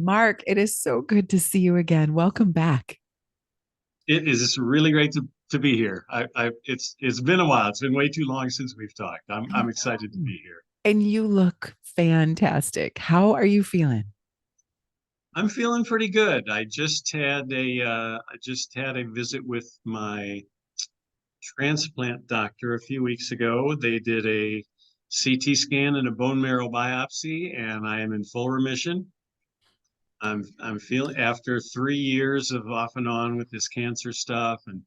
Mark, it is so good to see you again. Welcome back. It is really great to be here. It's been a while. It's been way too long since we've talked. I I'm excited to know. be here. And you look fantastic. How are you feeling? I'm feeling pretty good. I just had a visit with my transplant doctor a few weeks ago. They did a CT scan and a bone marrow biopsy, and I am in full remission. I'm feeling after 3 years of off and on with this cancer stuff and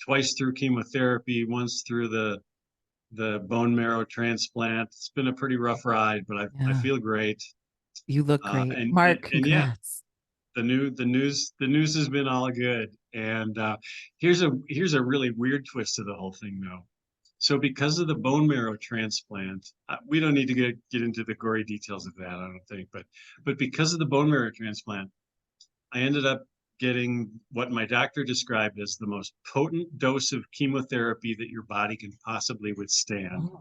twice through chemotherapy, once through the bone marrow transplant. It's been a pretty rough ride, but I Yeah, feel great. you look Uh, great. and, and Mark, and yeah, congrats. the news has been all good. And here's a really weird twist to the whole thing, though. So because of the bone marrow transplant, we don't need to get into the gory details of that, I don't think. But because of the bone marrow transplant, I ended up getting what my doctor described as the most potent dose of chemotherapy that your body can possibly withstand. Oh,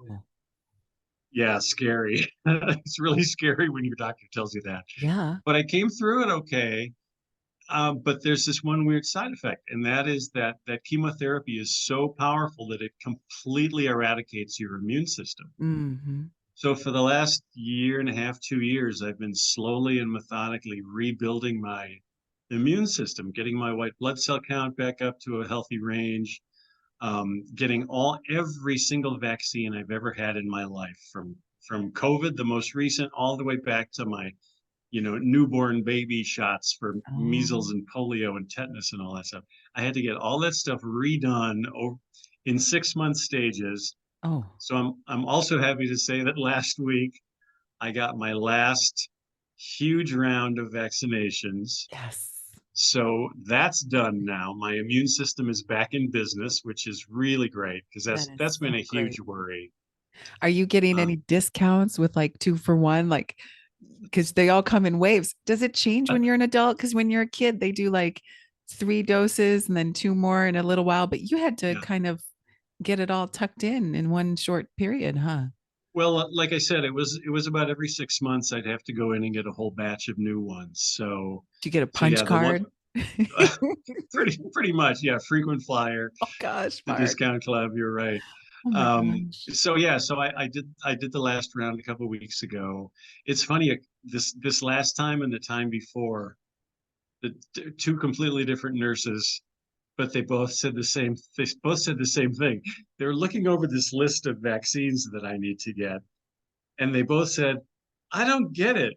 Yeah, scary. It's really scary when your doctor tells you that. yeah. But I came through it okay. But there's this one weird side effect, and that is that chemotherapy is so powerful that it completely eradicates your immune system. Hmm. So for the last year and a half, 2 years, I've been slowly and methodically rebuilding my immune system, getting my white blood cell count back up to a healthy range, getting every single vaccine I've ever had in my life, from COVID, the most recent, all the way back to my newborn baby shots for Oh, measles and polio and tetanus and all that stuff. I had to get all that stuff redone in 6 month stages. oh, So I'm also happy to say that last week I got my last huge round of vaccinations. yes. So that's done now. My immune system is back in business, which is really great because That that's is been so a huge great. worry. Are you getting Um, any discounts with like two for one? Like, because they all come in waves. Does it change when you're an adult? Because when you're a kid, they do like three doses and then two more in a little while, but you had to yeah. kind of get it all tucked in one short period, huh? Well, like I said, it was about every 6 months I'd have to go in and get a whole batch of new ones. Did you get a So punch yeah, the one card? pretty much, yeah, frequent flyer, Oh gosh, the Mark. discount club. You're right. Oh my gosh. So yeah, so I did the last round a couple of weeks ago. It's funny, this last time and the time before, two completely different nurses, but they both said the same thing. They were looking over this list of vaccines that I need to get, and they both said, "I don't get it.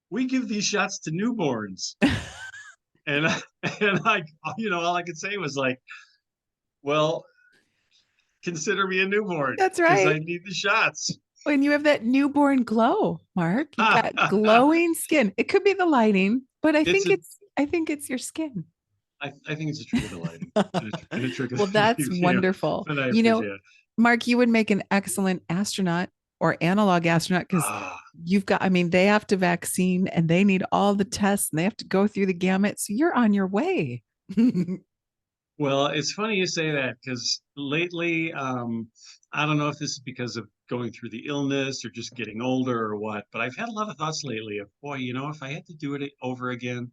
We give these shots to newborns." And and all I could say was like, "Well, consider me a newborn That's because right. I need the shots." When you have that newborn glow, Mark, you've got glowing skin. It could be the lighting, but I It's think a it's your skin. I think it's a trick of the lighting and a trick of Well, that's wonderful. but I appreciate it. Mark, you would make an excellent astronaut or analog astronaut because Ah, I mean, they have to vaccine and they need all the tests and they have to go through the gamut. So you're on your way. well, it's funny you say that because lately, I don't know if this is because of going through the illness or just getting older or what, but I've had a lot of thoughts lately of, boy, if I had to do it over again,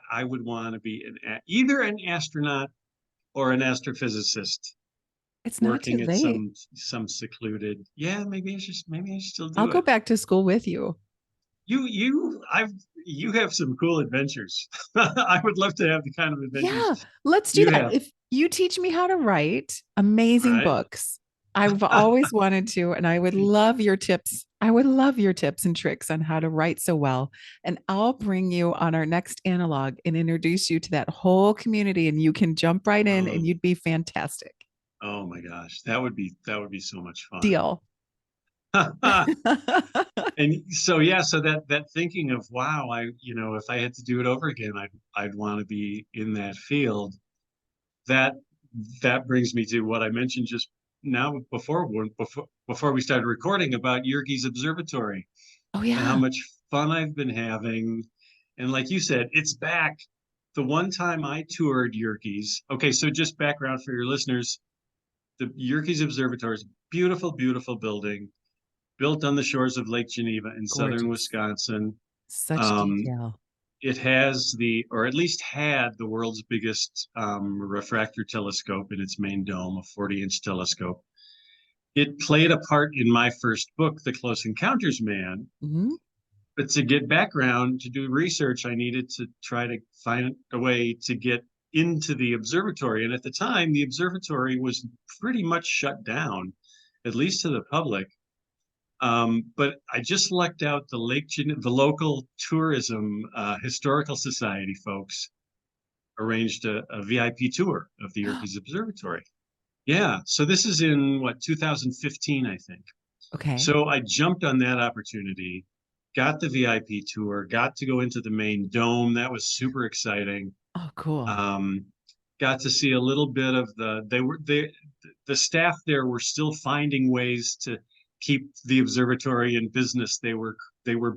I would want to be either an astronaut or an astrophysicist It's not too working at late. some secluded. Yeah, maybe I should still I'll do go it. back to school with you. You have some cool adventures. I would love to have the kind of adventures Yeah, let's do you that. have. If you teach me how to write All amazing right. books, I've always wanted to, and I would love your tips. I would love your tips and tricks on how to write so well. And I'll bring you on our next analog and introduce you to that whole community, and you can jump right in and Oh, you'd be fantastic. oh my gosh, that would be so much fun. Deal. And so yeah, so that thinking of, wow, if I had to do it over again, I'd want to be in that field. That that brings me to what I mentioned just now before we started recording about Yerkes Observatory Oh, and how yeah. much fun I've been having. And like you said, it's back. The one time I toured Yerkes, okay, so just background for your listeners, the Yerkes Observatory is a beautiful, beautiful building built on the shores of Lake Geneva in southern Gorgeous. Wisconsin. Such Um, detail. it has or at least had the world's biggest refractor telescope in its main dome, a 40-inch telescope. It played a part in my first book, The Close Encounters Man. Mhm. But to get background, to do research, I needed to try to find a way to get into the observatory. And at the time, the observatory was pretty much shut down, at least to the public. But I just lucked out the local tourism historical society folks arranged a VIP tour of the Yerkes Observatory. Yeah, so this is in 2015, I think. Okay. So I jumped on that opportunity, got the VIP tour, got to go into the main dome. That was super exciting. Oh, cool. Got to see a little bit of the staff there were still finding ways to keep the observatory in business. They were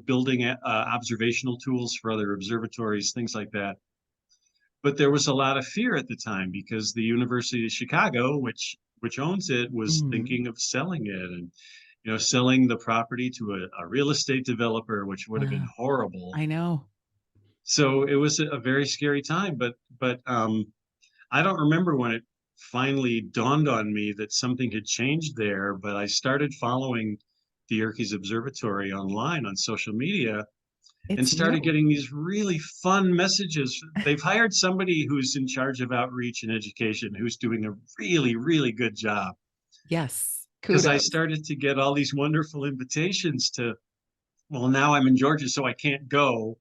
building observational tools for other observatories, things like that. But there was a lot of fear at the time because the University of Chicago, which owns it, was Mhm. thinking of selling it, and selling the property to a real estate developer, which would have been Wow. horrible. I know. So it was a very scary time. But I don't remember when it finally dawned on me that something had changed there. But I started following the Yerkes Observatory online on social media and It's started new. getting these really fun messages. They've hired somebody who's in charge of outreach and education who's doing a really, really good job. Yes. Because I Kudos. started to get all these wonderful invitations well, now I'm in Georgia, so I can't go,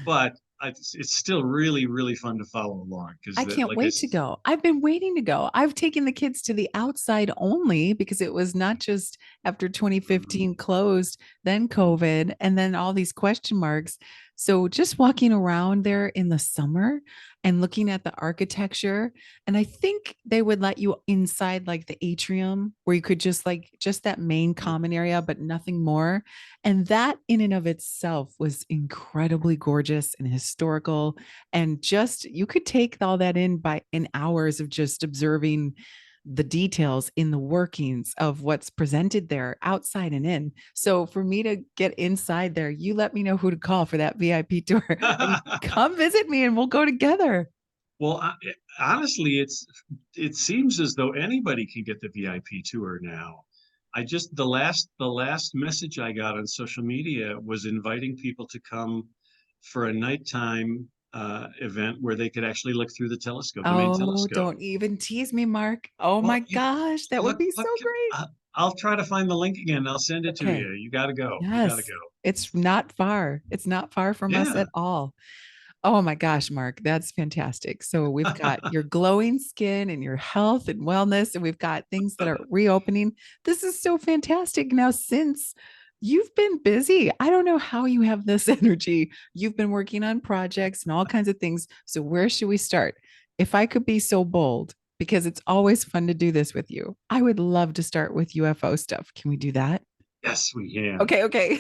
but it's still really, really fun to follow along because, I can't like I wait to go. I've been waiting to go. I've taken the kids to the outside only because it was not just after 2015 closed, then COVID, and then all these question marks. So just walking around there in the summer and looking at the architecture, and I think they would let you inside like the atrium where you could just that main common area, but nothing more. And that in and of itself was incredibly gorgeous and historical, and just you could take all that in hours of just observing the details in the workings of what's presented there outside and in. So for me to get inside there, you let me know who to call for that VIP tour and come visit me and we'll go together. well, honestly, it seems as though anybody can get the VIP tour now. The last message I got on social media was inviting people to come for a nighttime event where they could actually look through the main Oh, telescope. don't even tease me, Mark. Oh Well, my gosh, that would look, be look, so great. I'll try to find the link again. I'll send it to Okay. you. You got to go. You got to Yes. go. It's not far. It's not far from us Yeah. at all. Oh my gosh, Mark, that's fantastic. So we've got your glowing skin and your health and wellness, and we've got things that are reopening. This is so fantastic. Now, since you've been busy, I don't know how you have this energy. You've been working on projects and all kinds of things. So where should we start? If I could be so bold, because it's always fun to do this with you, I would love to start with UFO stuff. Can we do that? Yes, we can. Okay, okay.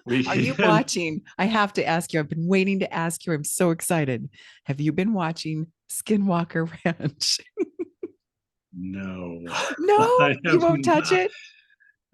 We Are you can. watching? I have to ask you. I've been waiting to ask you. I'm so excited. Have you been watching Skinwalker Ranch? No, No, I you have won't touch not. it.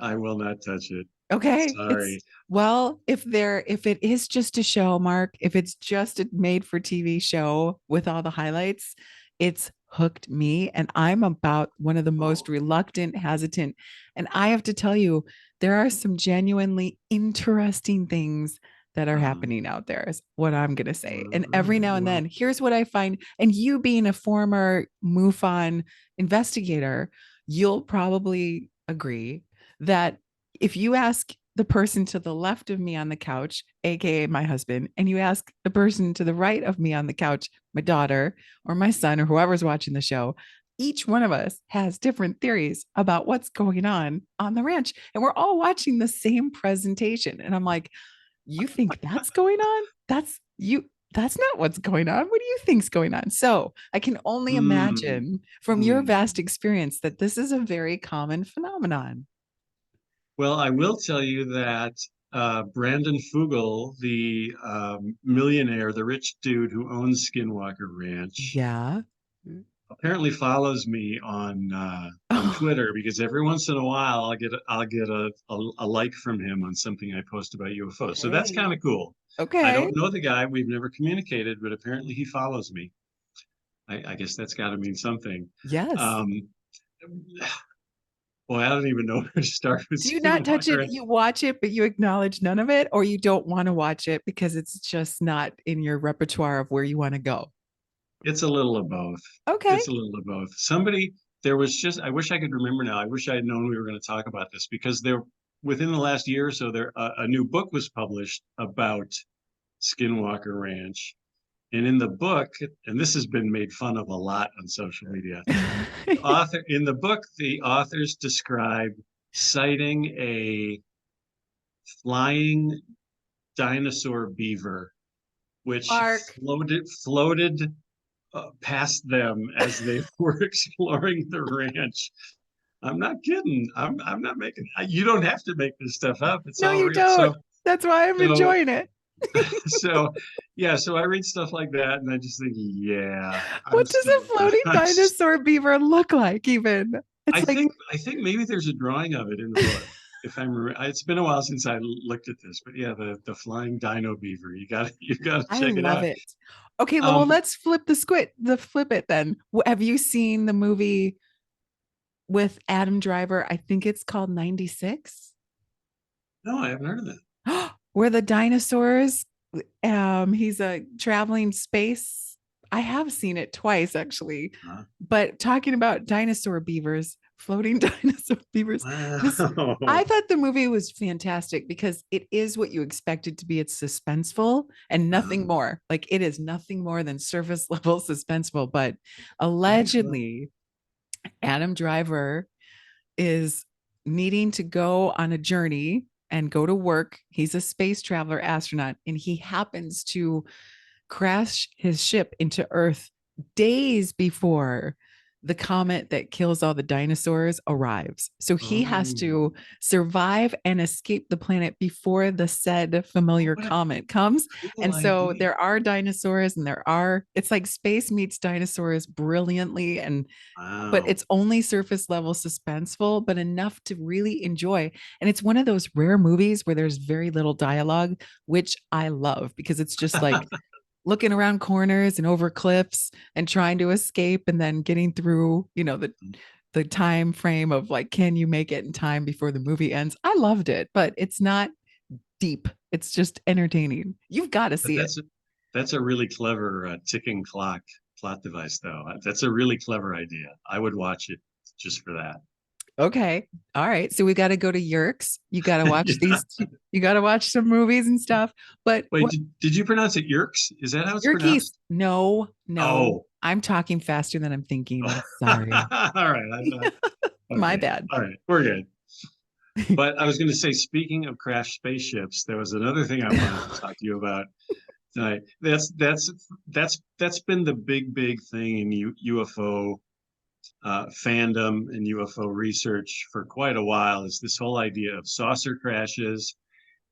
I will not touch it. Okay. It's Sorry. well, if it is just a show, Mark, if it's just a made for TV show with all the highlights, it's hooked me. And I'm about one of the most Oh, reluctant, hesitant. And I have to tell you, there are some genuinely interesting things that are um, happening out there, is what I'm going to say. And every right. now and Well, then, here's what I find. And you being a former MUFON investigator, you'll probably agree that if you ask the person to the left of me on the couch, aka my husband, and you ask the person to the right of me on the couch, my daughter or my son or whoever's watching the show, each one of us has different theories about what's going on the ranch. And we're all watching the same presentation. And I'm like, you think that's going on? That's you. That's not what's going on. What do you think's going on? So I can only hmm, imagine from your vast experience that this is a very common phenomenon. well, I will tell you that Brandon Fugel, the millionaire, the rich dude who owns Skinwalker Ranch, Yeah. apparently follows me on Oh, Twitter because every once in a while I'll get a like from him on something I post about UFOs. So that's hey. kind of cool. I Okay. don't know the guy. We've never communicated, but apparently he follows me. I guess that's got to mean something. Yes. Um, well, I don't even know where to start with Do you not touch it? Skinwalker. You watch it, but you acknowledge none of it, or you don't want to watch it because it's just not in your repertoire of where you want to go? It's a little of both. Okay. It's a little of both. There was just, I wish I could remember now. I wish I had known we were going to talk about this because within the last year or so, a new book was published about Skinwalker Ranch. And in the book, and this has been made fun of a lot on social media, in the book, the authors describe sighting a flying dinosaur beaver, which Mark. floated past them as they were exploring the ranch. I'm not kidding. I'm not making. You don't have to make this stuff up. It's No, all you real. don't. That's why I'm So enjoying it. so yeah. So I read stuff like that, and I just think, yeah, I'm What does a still. floating I'm, dinosaur beaver look like, even? I It's like, think I think maybe there's a drawing of it in the book. If it's been a while since I looked at this, but yeah, the flying dino beaver. You got to I check it love out. it. Okay, well, Um, let's flip it then. Have you seen the movie with Adam Driver? I think it's called 96, no, I haven't heard of that. where the dinosaurs, he's a traveling space. I have seen it twice actually, Huh? but talking about dinosaur beavers, floating dinosaur beavers. This I Wow. thought the movie was fantastic because it is what you expect it to be. It's suspenseful and nothing more. Like it is nothing more than surface level suspenseful. But Excellent. allegedly, Adam Driver is needing to go on a journey and go to work. He's a space traveler astronaut, and he happens to crash his ship into Earth days before the comet that kills all the dinosaurs arrives. So he has Oh, to survive and escape the planet before the said familiar what a comet comes. cool And so idea. there are dinosaurs and it's like space meets dinosaurs brilliantly, and but Wow. it's only surface level suspenseful, but enough to really enjoy. And it's one of those rare movies where there's very little dialogue, which I love because it's just like looking around corners and over cliffs and trying to escape and then getting through, the time frame of like, can you make it in time before the movie ends? I loved it, but it's not deep. It's just entertaining. You've got to But see it. that's a really clever ticking clock plot device, though. That's a really clever idea. I would watch it just for that. Okay. All right. So we got to go to Yerkes. You got to watch Yeah. these. You got to watch some movies and stuff. But Wait, what did you pronounce it Yerkes? Is that how it's Yerkes? pronounced? No, no. Oh. I'm talking faster than I'm thinking. Oh. I'm sorry. All right. I thought, My okay. bad. All right. We're good. But I was going to say, speaking of crashed spaceships, there was another thing I wanted to talk to you about tonight. That's been the big thing in UFO fandom and UFO research for quite a while. Is this whole idea of saucer crashes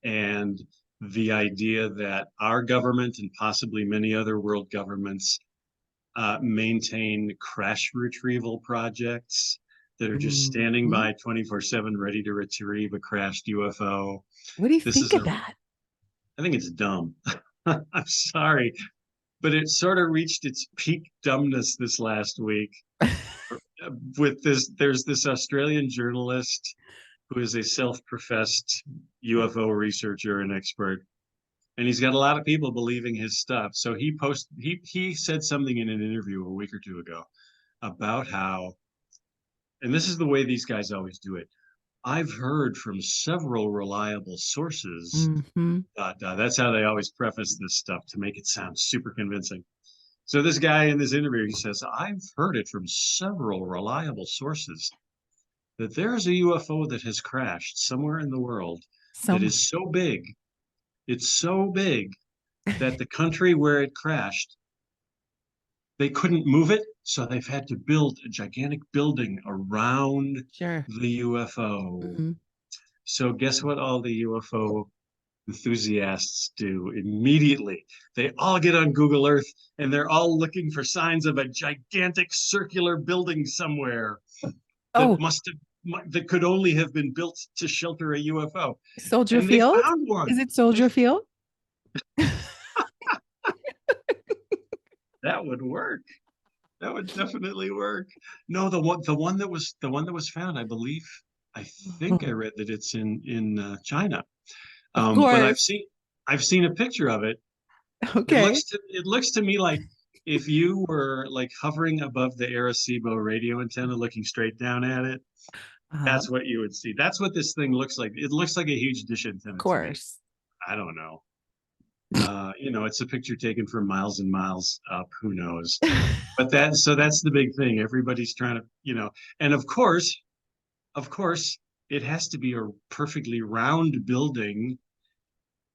and the idea that our government and possibly many other world governments maintain crash retrieval projects that are just standing Mhm. by 24/7 ready to retrieve a crashed UFO. What do you This think is of a that? I think it's dumb. I'm sorry, but it sort of reached its peak dumbness this last week with this. There's this Australian journalist who is a self-professed UFO researcher and expert, and he's got a lot of people believing his stuff. So he said something in an interview a week or two ago about how, and this is the way these guys always do it. I've heard from several reliable sources. Mhm. That's how they always preface this stuff to make it sound super convincing. So this guy in this interview, he says, I've heard it from several reliable sources that there's a UFO that has crashed somewhere in the world that Somewhere. is it's so big that the country where it crashed, they couldn't move it, so they've had to build a gigantic building around Sure. the UFO. Mhm. So guess what all the UFO enthusiasts do immediately? They all get on Google Earth and they're all looking for signs of a gigantic circular building somewhere that Oh, that could only have been built to shelter a UFO. Soldier And they Field? found Is one. it Soldier Field? That would work. That would definitely work. No, the one that was found, I think I read that it's in China. Of But course. I've seen a picture of it. Okay. It looks to me like if you were like hovering above the Arecibo radio antenna, looking straight down at it, Uh-huh. that's what you would see. That's what this thing looks like. It looks like a huge dish Of antenna to me. course. I don't know. It's a picture taken from miles and miles up. Who knows? But that's the big thing. Everybody's trying to, and of course, it has to be a perfectly round building.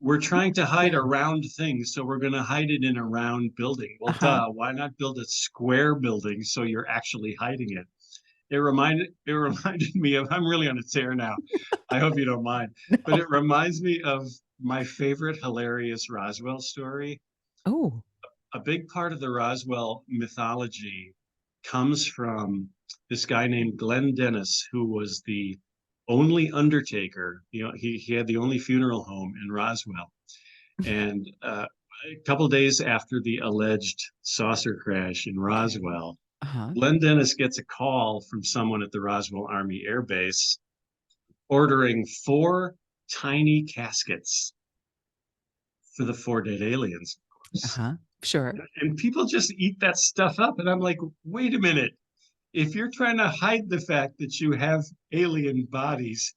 We're trying to hide a Yeah. round thing, so we're going to hide it in a round building. Well, Uh-huh. duh, why not build a square building so you're actually hiding it? It reminded me of, I'm really on a tear now. I hope you don't mind, but No. it reminds me of my favorite hilarious Roswell story. Oh. A big part of the Roswell mythology comes from this guy named Glenn Dennis, who was the only undertaker. He had the only funeral home in Roswell. And a couple days after the alleged saucer crash in Okay. Roswell, Uh-huh. Glenn Dennis gets a call from someone at the Roswell Army Air Base ordering four tiny caskets for the four dead aliens, of course. Uh-huh. Sure. And people just eat that stuff up. And I'm like, wait a minute. If you're trying to hide the fact that you have alien bodies,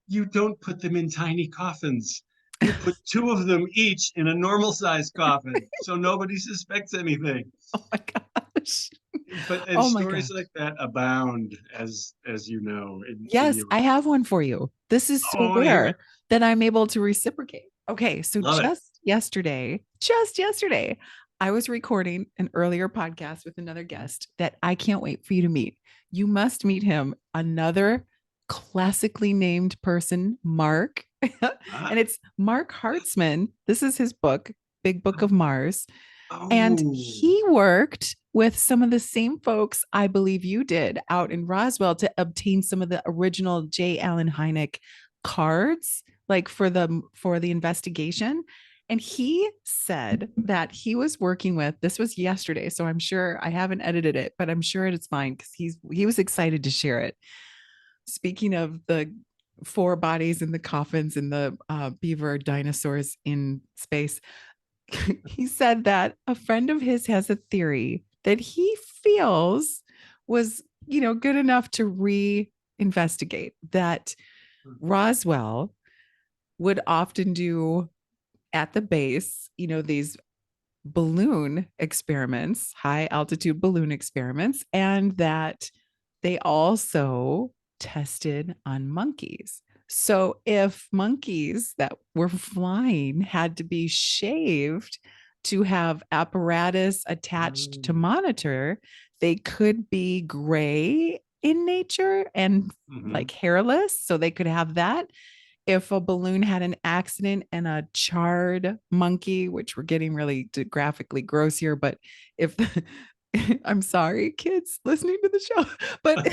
you don't put them in tiny coffins. You put two of them each in a normal sized coffin so nobody suspects anything. Oh my gosh. And Oh my stories gosh. like that abound, as you know, in Yes, your. I have one for you. This is Oh, I so want to hear it. rare that I'm able to reciprocate. Okay, so Love it. just yesterday, I was recording an earlier podcast with another guest that I can't wait for you to meet. You must meet him, another classically named person, Mark. Ah, And it's Mark Hartzman. This is his book, Big Book of Mars. And oh, he worked with some of the same folks I believe you did out in Roswell to obtain some of the original J. Allen Hynek cards, like for the investigation. And he said that he was working with, this was yesterday, so I'm sure I haven't edited it, but I'm sure it's fine because he was excited to share it. Speaking of the four bodies in the coffins and the beaver dinosaurs in space, he said that a friend of his has a theory that he feels was, good enough to re-investigate that Roswell would often do at the base, these balloon experiments, high altitude balloon experiments, and that they also tested on monkeys. So if monkeys that were flying had to be shaved to have apparatus attached to mm, monitor, they could be gray in nature and mhm. like hairless. So they could have that if a balloon had an accident and a charred monkey, which we're getting really graphically gross here, but if I'm sorry, kids listening to the show, but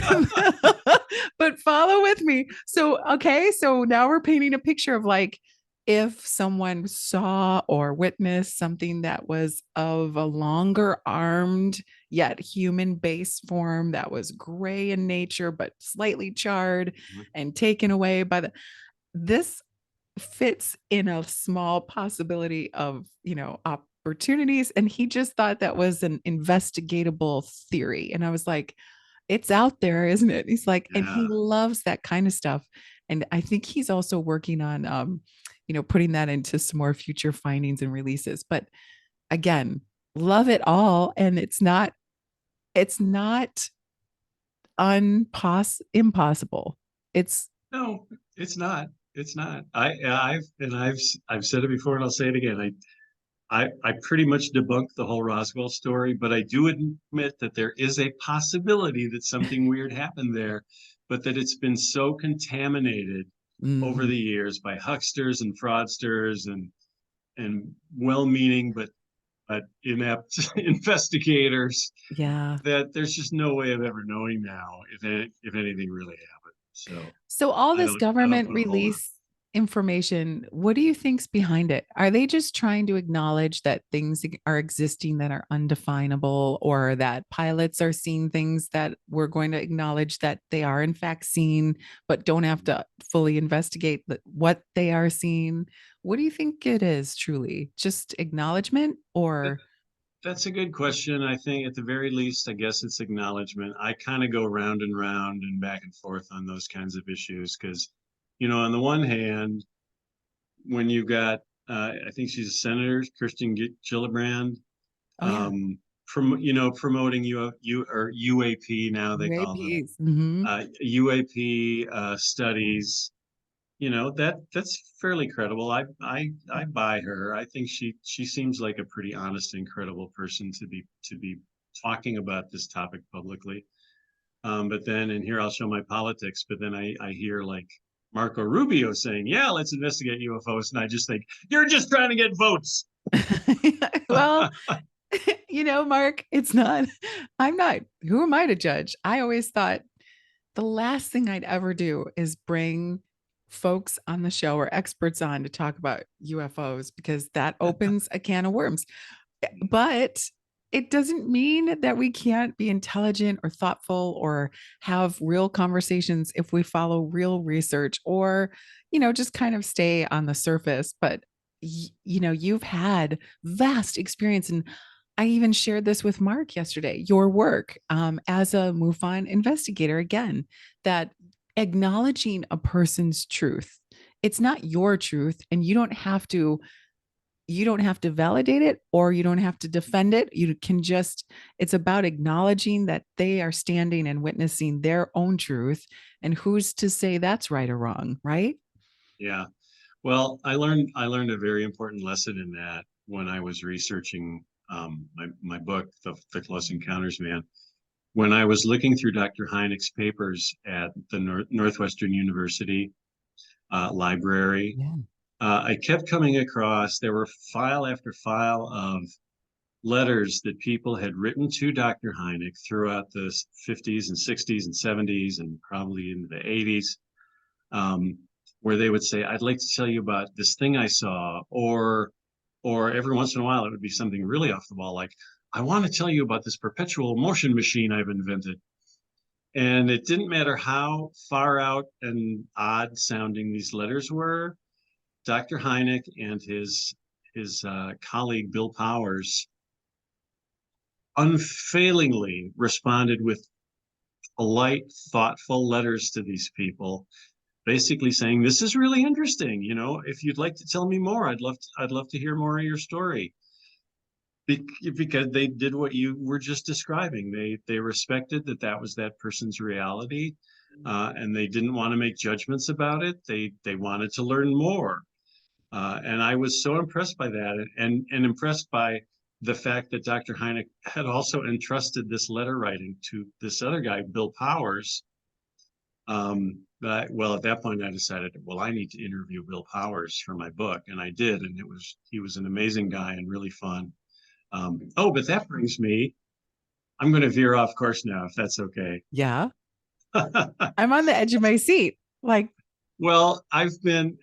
but follow with me. So okay, so now we're painting a picture of like if someone saw or witnessed something that was of a longer armed yet human base form that was gray in nature but slightly charred and taken away by the this fits in a small possibility of, opportunities. And he just thought that was an investigatable theory. And I was like, it's out there, isn't it? He's like, and he Yeah. loves that kind of stuff. And I think he's also working on, putting that into some more future findings and releases. But again, love it all. And it's not impossible. It's No, it's not. It's not. I've said it before and I'll say it again. I pretty much debunked the whole Roswell story, but I do admit that there is a possibility that something weird happened there, but that it's been so contaminated over mhm, the years by hucksters and fraudsters and well-meaning but inept investigators yeah. that there's just no way of ever knowing now if anything really happened. So So all I this don't government put a whole lot. release information, what do you think's behind it? Are they just trying to acknowledge that things are existing that are undefinable, or that pilots are seeing things that we're going to acknowledge that they are in fact seen, but don't have to fully investigate what they are seeing? What do you think it is truly? Just acknowledgement That, or that's a good question. I think at the very least, I guess it's acknowledgement. I kind of go round and round and back and forth on those kinds of issues because, on the one hand, when you got, I think she's a senator, Kirsten Gillibrand, oh yeah, promoting or UAP now they call them UAPs. Mm-hmm. UAP studies. That's fairly credible. I buy her. I think she seems like a pretty honest and credible person to be talking about this topic publicly. But then, and here I'll show my politics, but then I hear like Marco Rubio saying, yeah, let's investigate UFOs. And I just think, you're just trying to get votes. Well, Mark, I'm not, who am I to judge? I always thought the last thing I'd ever do is bring folks on the show or experts on to talk about UFOs, because that opens a can of worms. But it doesn't mean that we can't be intelligent or thoughtful or have real conversations if we follow real research, or, just kind of stay on the surface. But, you've had vast experience. And I even shared this with Mark yesterday, your work as a MUFON investigator, again, that acknowledging a person's truth, it's not your truth, and you don't have to validate it, or you don't have to defend it. You can just, it's about acknowledging that they are standing and witnessing their own truth, and who's to say that's right or wrong, right? Yeah. Well, I learned a very important lesson in that when I was researching my book, The Close Encounters Man. When I was looking through Dr. Hynek's papers at the Northwestern University library, Yeah. I kept coming across, there were file after file of letters that people had written to Dr. Hynek throughout the 50s and 60s and 70s and probably into the 80s, where they would say, I'd like to tell you about this thing I saw, or every once in a while it would be something really off the wall, like, I want to tell you about this perpetual motion machine I've invented. And it didn't matter how far out and odd sounding these letters were. Dr. Hynek and his colleague Bill Powers unfailingly responded with polite, thoughtful letters to these people, basically saying, "This is really interesting. If you'd like to tell me more, I'd love to hear more of your story." Because they did what you were just describing. They respected that was that person's reality, and they didn't want to make judgments about it. They wanted to learn more. And I was so impressed by that, and impressed by the fact that Dr. Hynek had also entrusted this letter writing to this other guy, Bill Powers. Well, at that point, I decided, well, I need to interview Bill Powers for my book, and I did, and he was an amazing guy and really fun. But that brings me, I'm going to veer off course now, if that's okay. Yeah. I'm on the edge of my seat. Like, Well, I've been,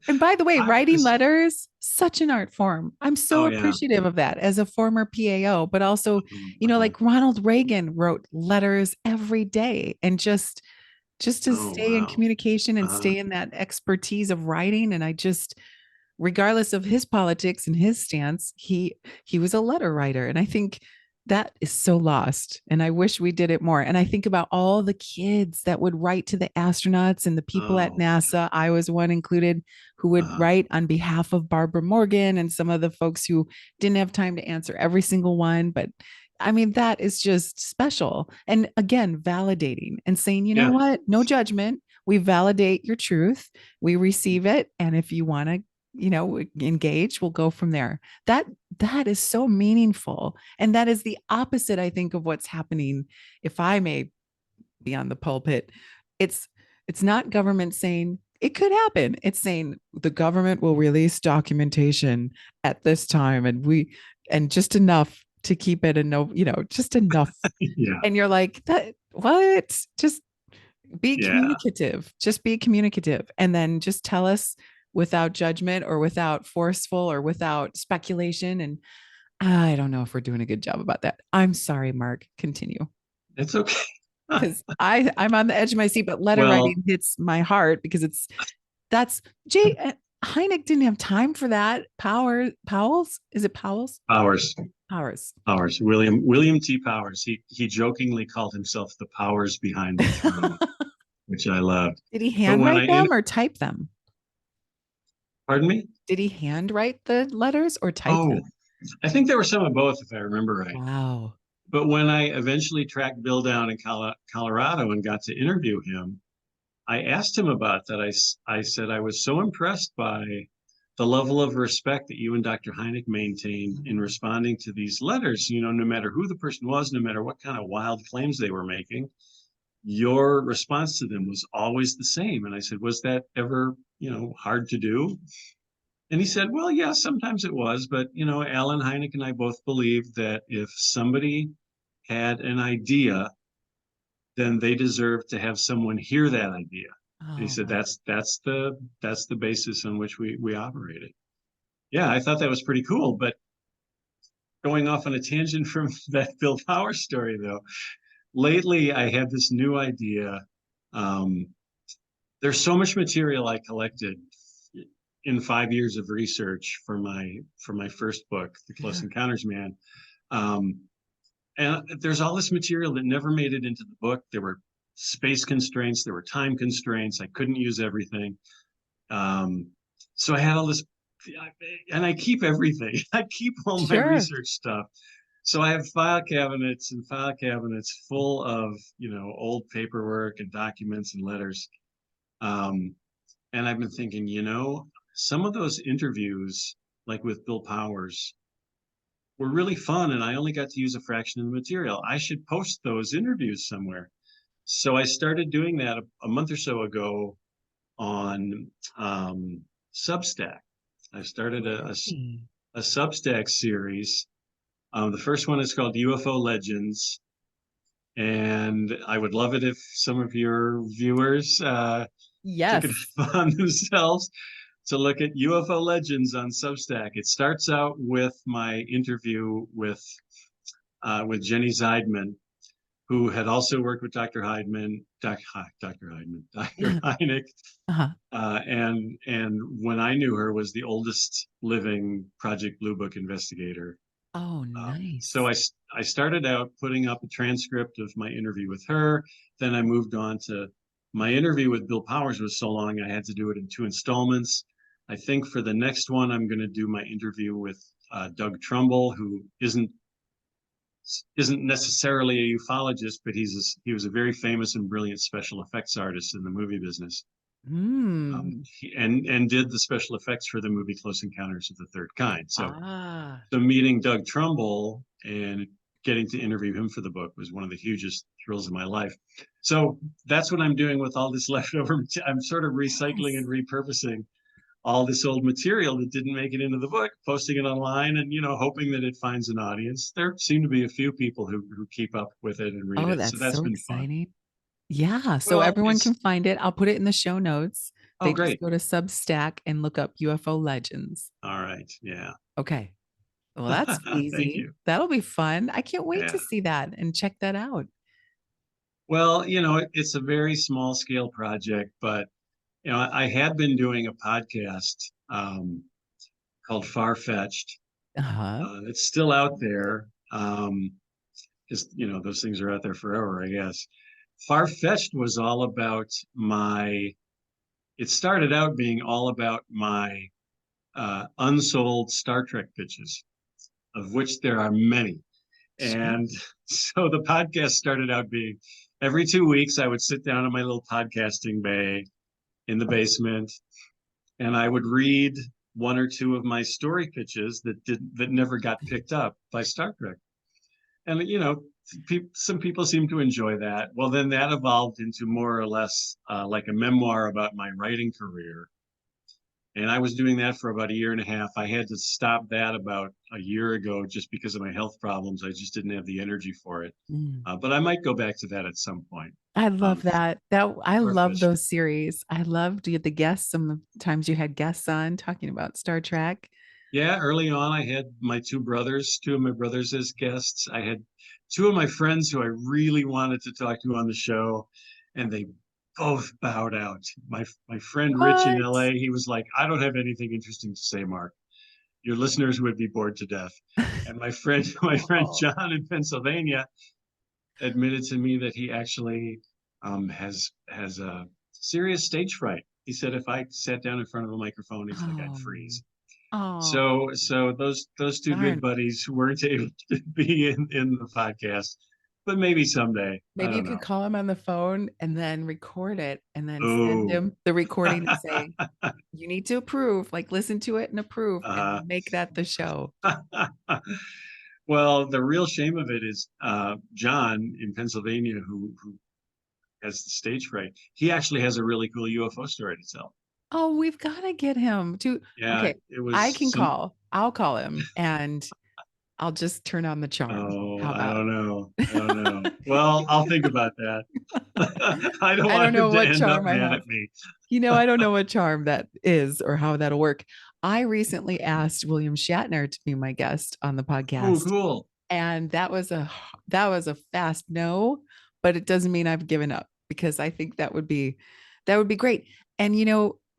and by the way, I writing was, letters, such an art form. I'm so oh yeah. appreciative of that as a former PAO, but also, Uh-huh. like Ronald Reagan wrote letters every day, and just to Oh stay in wow. communication and Uh-huh. stay in that expertise of writing. And I just, regardless of his politics and his stance, he was a letter writer. And I think that is so lost. And I wish we did it more. And I think about all the kids that would write to the astronauts and the people at Oh yeah. NASA. I was one included, who would Uh-huh. write on behalf of Barbara Morgan and some of the folks who didn't have time to answer every single one. But I mean, that is just special. And again, validating and saying, you know Yeah. what? No judgment. We validate your truth. We receive it. And if you want to, engage, we'll go from there. That is so meaningful. And that is the opposite, I think, of what's happening. If I may be on the pulpit, it's not government saying it could happen. It's saying the government will release documentation at this time, and just enough to keep it, and no, just enough. Yeah. And you're like, that what? Just Be Yeah, communicative. Just be communicative. And then just tell us without judgment or without forceful or without speculation. And I don't know if we're doing a good job about that. I'm sorry, Mark. Continue. it's okay. Because I'm on the edge of my seat, but letter Well, writing hits my heart because that's Jay Hynek didn't have time for that. Powell's, is it Powell's? Powers, Powers. William T. Powers. He jokingly called himself the powers behind the throne, which I loved. Did he But when handwrite them or type them? pardon me? Did he handwrite the letters or type Oh, them? I think there were some of both, if I remember right. Wow. But when I eventually tracked Bill down in Colorado and got to interview him, I asked him about that. I said I was so impressed by the level of respect that you and Dr. Hynek maintained in responding to these letters. You know, no matter who the person was, no matter what kind of wild claims they were making, your response to them was always the same. And I said, was that ever, hard to do? And he said, well, yeah, sometimes it was. But, Alan Hynek and I both believed that if somebody had an idea, then they deserve to have someone hear that idea. And he Oh, said that's the basis on which we operated. Yeah, I thought that was pretty cool. But going off on a tangent from that Bill Power story, though, lately I had this new idea. Um, there's so much material I collected in 5 years of research for my first book, The Close yeah. Encounters Man. Um, and there's all this material that never made it into the book. There were space constraints, there were time constraints. I couldn't use everything. Um, so I had all this, and I keep everything. I keep all my Sure. research stuff. So I have file cabinets and file cabinets full of, old paperwork and documents and letters. Um, and I've been thinking, some of those interviews, like with Bill Powers, were really fun, and I only got to use a fraction of the material. I should post those interviews somewhere. So I started doing that a month or so ago on Substack. I started Really? a Substack series. The first one is called UFO Legends, and I would love it if some of your viewers took it Yes. upon themselves to look at UFO Legends on Substack. It starts out with my interview with Jenny Zeidman, who had also worked with Dr. Hynek, Uh-huh. and when I knew her, was the oldest living Project Blue Book investigator. Oh, So nice. I started out putting up a transcript of my interview with her. Then I moved on to my interview with Bill Powers was so long I had to do it in 2 installments. I think for the next one, I'm going to do my interview with Doug Trumbull, who isn't necessarily a ufologist, but he was a very famous and brilliant special effects artist in the movie business. Mm. And did the special effects for the movie Close Encounters of the Third Kind. So Ah. so meeting Doug Trumbull and getting to interview him for the book was one of the hugest thrills of my life. So that's what I'm doing with all this leftover. I'm sort of recycling Yes. and repurposing all this old material that didn't make it into the book, posting it online, and hoping that it finds an audience. There seem to be a few people who keep up with it and read Oh, it, so that's that's so been fun. exciting. Yeah. So Well, everyone can it's find it. I'll put it in the show notes. oh They just great. go to Substack and look up UFO Legends. All right, yeah. Okay. Well, that's Thank easy. you. That'll be fun. I can't wait to Yeah. see that and check that out. Well, it's a very small scale project, but I had been doing a podcast called Far Fetched. Uh-huh. It's still out there. Just those things are out there forever, I guess. Far Fetched was all about my. It started out being all about my unsold Star Trek pitches, of which there are many. Sure. And so the podcast started out being every 2 weeks I would sit down in my little podcasting bay in the basement, and I would read one or two of my story pitches that never got picked up by Star Trek. And some people seem to enjoy that. Well, then that evolved into more or less like a memoir about my writing career. And I was doing that for about a year and a half. I had to stop that about a year ago just because of my health problems. I just didn't have the energy for it. Mm. But I might go back to that at some point. I love that. I Or love fish. those series. I loved you the guests. Sometimes you had guests on talking about Star Trek. Yeah, early on, I had my two of my brothers as guests. I had two of my friends who I really wanted to talk to on the show, and they both bowed out. My friend Rich in What? LA, he was like, "I don't have anything interesting to say, Mark. Your listeners would be bored to death." And my friend, my friend Oh, John in Pennsylvania, admitted to me that he actually has a serious stage fright. He said if I sat down in front of a microphone, he's like I'd oh, freeze. oh, So those two good darn. buddies weren't able to be in the podcast, but maybe someday. I Maybe you don't could know. call him on the phone and then record it and then send Oh, him the recording and say, you need to approve, like listen to it and approve uh, and make that the show. well, the real shame of it is John in Pennsylvania, who has the stage fright. He actually has a really cool UFO story to tell. Oh, we've got to get him to. Yeah, Okay, it I was can some. call. I'll call him and I'll just turn on the charm. Oh, How I about? don't know. I don't know. Well, I'll think about that. I don't I don't want him know to what end up charm I mad have. at me. I don't know what charm that is or how that'll work. I recently asked William Shatner to be my guest on the Oh, podcast, cool. and that was a fast no, but it doesn't mean I've given up because I think that would be great. And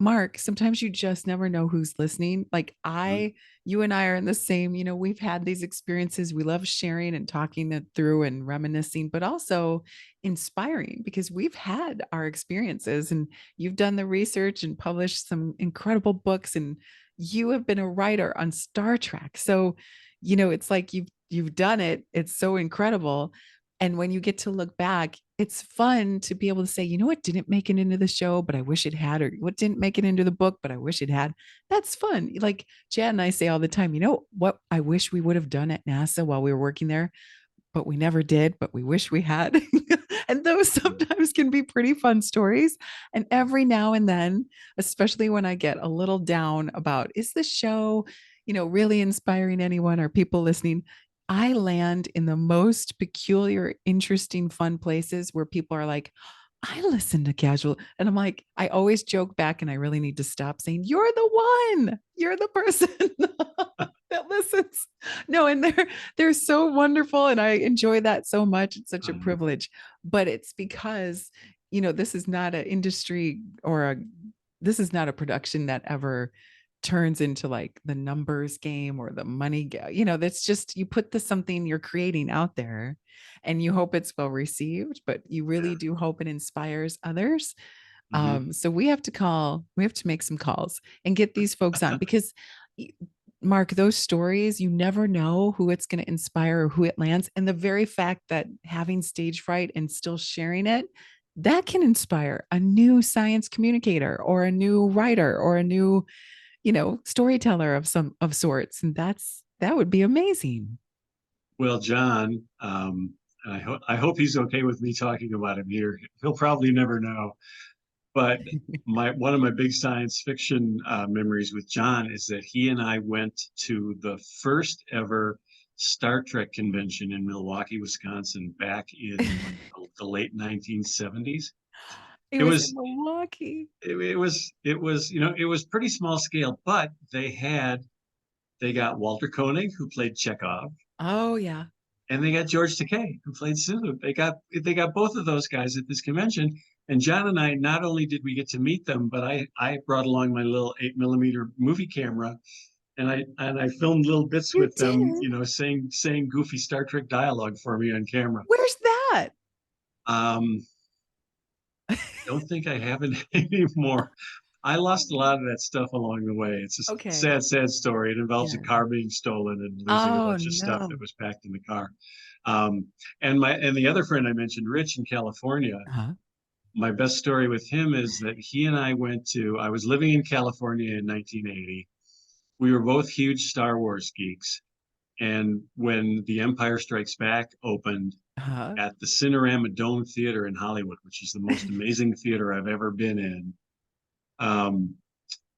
Mark, sometimes you just never know who's listening. Like Mhm. you and I are in the same, we've had these experiences. We love sharing and talking it through and reminiscing, but also inspiring because we've had our experiences and you've done the research and published some incredible books and you have been a writer on Star Trek. So, it's like you've done it. It's so incredible. And when you get to look back, it's fun to be able to say, what didn't make it into the show, but I wish it had, or what didn't make it into the book, but I wish it had. That's fun. Like Chad and I say all the time, what I wish we would have done at NASA while we were working there, but we never did, but we wish we had. And those sometimes can be pretty fun stories. And every now and then, especially when I get a little down about, is the show, really inspiring anyone or people listening? I land in the most peculiar, interesting, fun places where people are like, I listen to casual. And I'm like, I always joke back and I really need to stop saying, you're the one, you're the person that listens. No, and they're so wonderful. And I enjoy that so much. It's such a Uh, privilege. But it's because, this is not an industry this is not a production that ever turns into like the numbers game or the money that's just you put something you're creating out there and you hope it's well received, but you yeah. really do hope it inspires others. Hmm. So we have to make some calls and get these folks on because Mark, those stories, you never know who it's going to inspire or who it lands. And the very fact that having stage fright and still sharing it, that can inspire a new science communicator or a new writer or a new, storyteller of sorts. And that would be amazing. Well, John, and I hope he's okay with me talking about him here. He'll probably never know. But my one of my big science fiction memories with John is that he and I went to the first ever Star Trek convention in Milwaukee, Wisconsin, back in the late 1970s. It It was in was Milwaukee. it was it was pretty small scale, but they got Walter Koenig who played Chekhov, Oh yeah. and they got George Takei who played Sulu. They got both of those guys at this convention. And John and I, not only did we get to meet them, but I brought along my little 8 millimeter movie camera, and I filmed little bits You with them, did. saying goofy Star Trek dialogue for me on camera. Where's that? Um, don't think I have it anymore. I lost a lot of that stuff along the way. It's a Okay. sad, sad story. It involves a Yeah. car being stolen and losing a Oh bunch of stuff that no. was packed in the car. Um, and the other friend I mentioned, Rich in California, Uh-huh. my best story with him is that he and I was living in California in 1980. We were both huge Star Wars geeks. And when The Empire Strikes Back opened Uh-huh. at the Cinerama Dome Theater in Hollywood, which is the most amazing theater I've ever been in, um,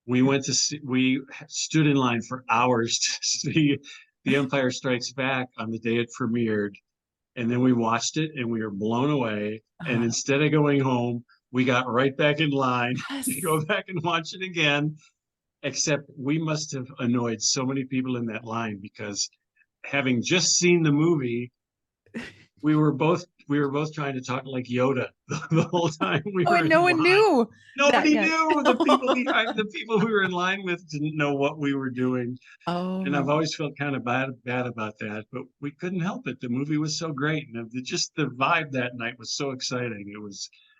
we stood in line for hours to see The Empire Strikes Back on the day it premiered. And then we watched it and we were blown away. And Uh, instead of going home, we got right back in line to yes. go back and watch it again. Except we must have annoyed so many people in that line because having just seen the movie, we were both trying to talk like Yoda the whole time we Oh, were and in no one line. knew that Nobody yet. knew. The people who were in line with didn't know what we were doing. Oh And my, I've always felt kind of bad about that, but we couldn't help it. The movie was so great, and just the vibe that night was so exciting.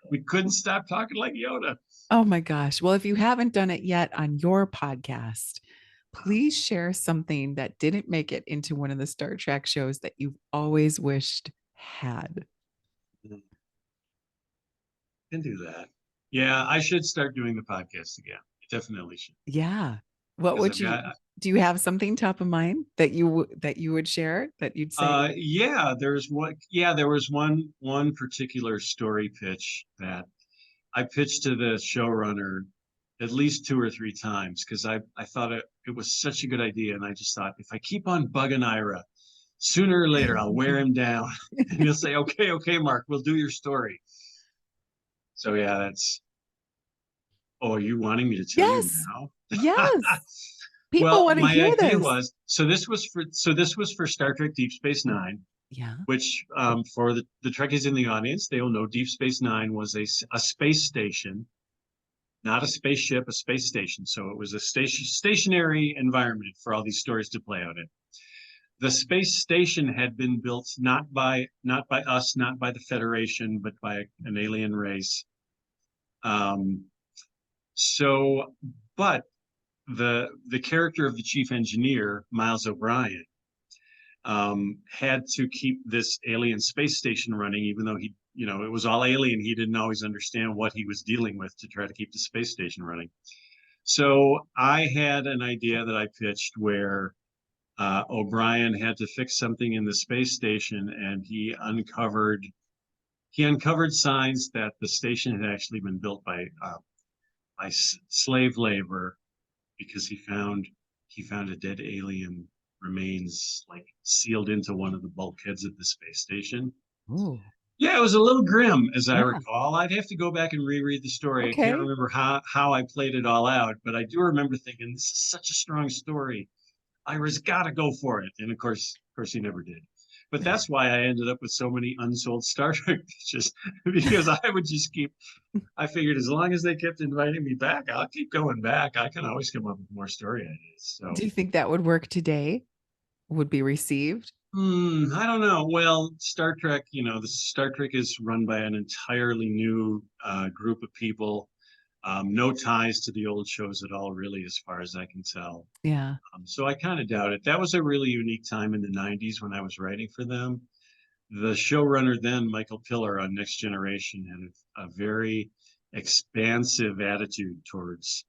We couldn't stop talking like Yoda. oh my gosh. Well, if you haven't done it yet on your podcast, please share something that didn't make it into one of the Star Trek shows that you've always wished had. Can do that. Yeah, I should start doing the podcast again. I definitely should Yeah. What because would I've you got. do you have something top of mind that you would share that you'd say, Yeah, there's one. Yeah, there was one particular story pitch that I pitched to the showrunner at least two or three times because I thought it was such a good idea, and I just thought if I keep on bugging Ira, sooner or later I'll wear him down, and he'll say, "Okay, okay, Mark, we'll do your story." So yeah, that's. Oh, are you wanting me to tell you yes, now? yes. People Well, want to my hear idea this. was this was for Star Trek Deep Space Nine, Yeah. which for the Trekkies in the audience, they will know Deep Space Nine was a space station, not a spaceship, a space station. So it was a stationary environment for all these stories to play out in. The space station had been built not by us, not by the Federation, but by an alien race. Um, so, but the character of the chief engineer, Miles O'Brien, had to keep this alien space station running, even though it was all alien. He didn't always understand what he was dealing with to try to keep the space station running. So I had an idea that I pitched where O'Brien had to fix something in the space station, and he uncovered signs that the station had actually been built by slave labor because he found a dead alien remains like sealed into one of the bulkheads of the space station. Oh, Yeah, it was a little grim, as I yeah. recall. I'd have to go back and reread the story. I can't Okay. remember how I played it all out, but I do remember thinking this is such a strong story. Ira's got to go for it, and of course, he never did. But that's why I ended up with so many unsold Star Trek pitches because I would just keep. I figured as long as they kept inviting me back, I'll keep going back. I can always come up with more story ideas. So Do you think that would work today? Would be received? I don't know. Well, Star Trek, the Star Trek is run by an entirely new group of people. No ties to the old shows at all, really, as far as I can tell. Yeah. So I kind of doubt it. That was a really unique time in the 90s when I was writing for them. The showrunner then, Michael Piller on Next Generation, had a very expansive attitude towards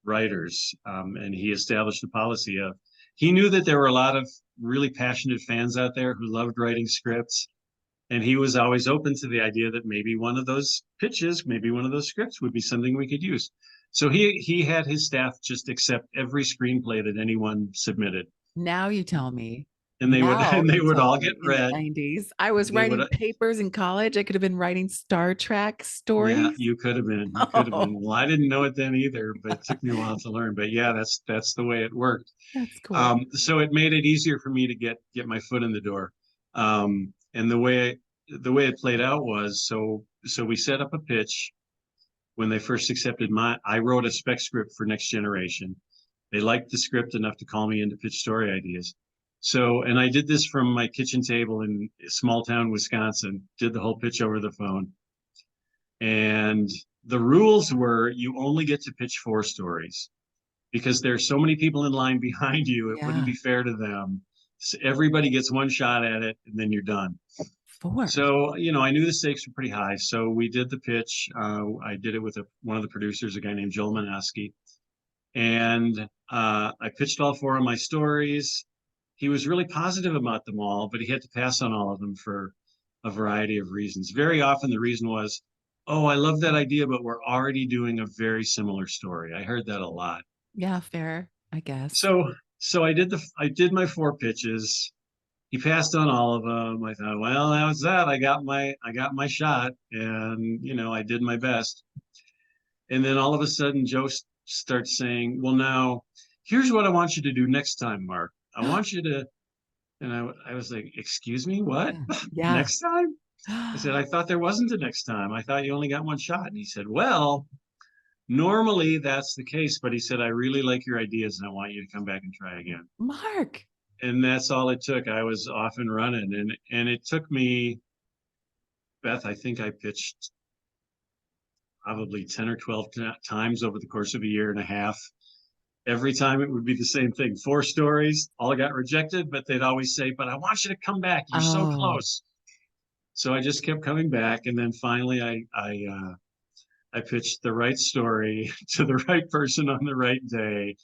writers. And he established a policy of he knew that there were a lot of really passionate fans out there who loved writing scripts. And he was always open to the idea that maybe one of those pitches, maybe one of those scripts would be something we could use. So he had his staff just accept every screenplay that anyone submitted, Now you tell me. and they would Now and they you would tell all me get in the read. 90s. I was They would writing papers in college. I could have been writing Star Trek Yeah, stories. you could have been. You could have Oh, been. Well, I didn't know it then either, but it took me a while to learn. But yeah, that's the way it worked. that's cool. So it made it easier for me to get my foot in the door. And the way it played out was so we set up a pitch when they first accepted I wrote a spec script for Next Generation. They liked the script enough to call me in to pitch story ideas. So, and I did this from my kitchen table in small town Wisconsin, did the whole pitch over the phone. And the rules were you only get to pitch 4 stories because there's so many people in line behind you. It wouldn't Yeah. be fair to them. So everybody gets one shot at it and then you're done. Four. So, I knew the stakes were pretty high. So we did the pitch. I did it with one of the producers, a guy named Joel Manaski. And I pitched all 4 of my stories. He was really positive about them all, but he had to pass on all of them for a variety of reasons. Very often the reason was, oh, I love that idea, but we're already doing a very similar story. I heard that a lot. Yeah, fair, I guess. So I did my 4 pitches. He passed on all of them. I thought, well, that was that. I got my shot, and I did my best. And then all of a sudden, Joe starts saying, well, now here's what I want you to do next time, Mark. I want you to, and I was like, excuse me, what? Yeah. Next time? I said, I thought there wasn't a next time. I thought you only got one shot. And he said, well, normally that's the case, but he said, I really like your ideas and I want you to come back and try again. Mark. And that's all it took. I was off and running. And it took me, Beth, I think I pitched probably 10 or 12 times over the course of a year and a half. Every time it would be the same thing. 4 stories, all got rejected, but they'd always say, but I want you to come back. You're so Oh, close. So I just kept coming back. And then finally I pitched the right story to the right person on the right day.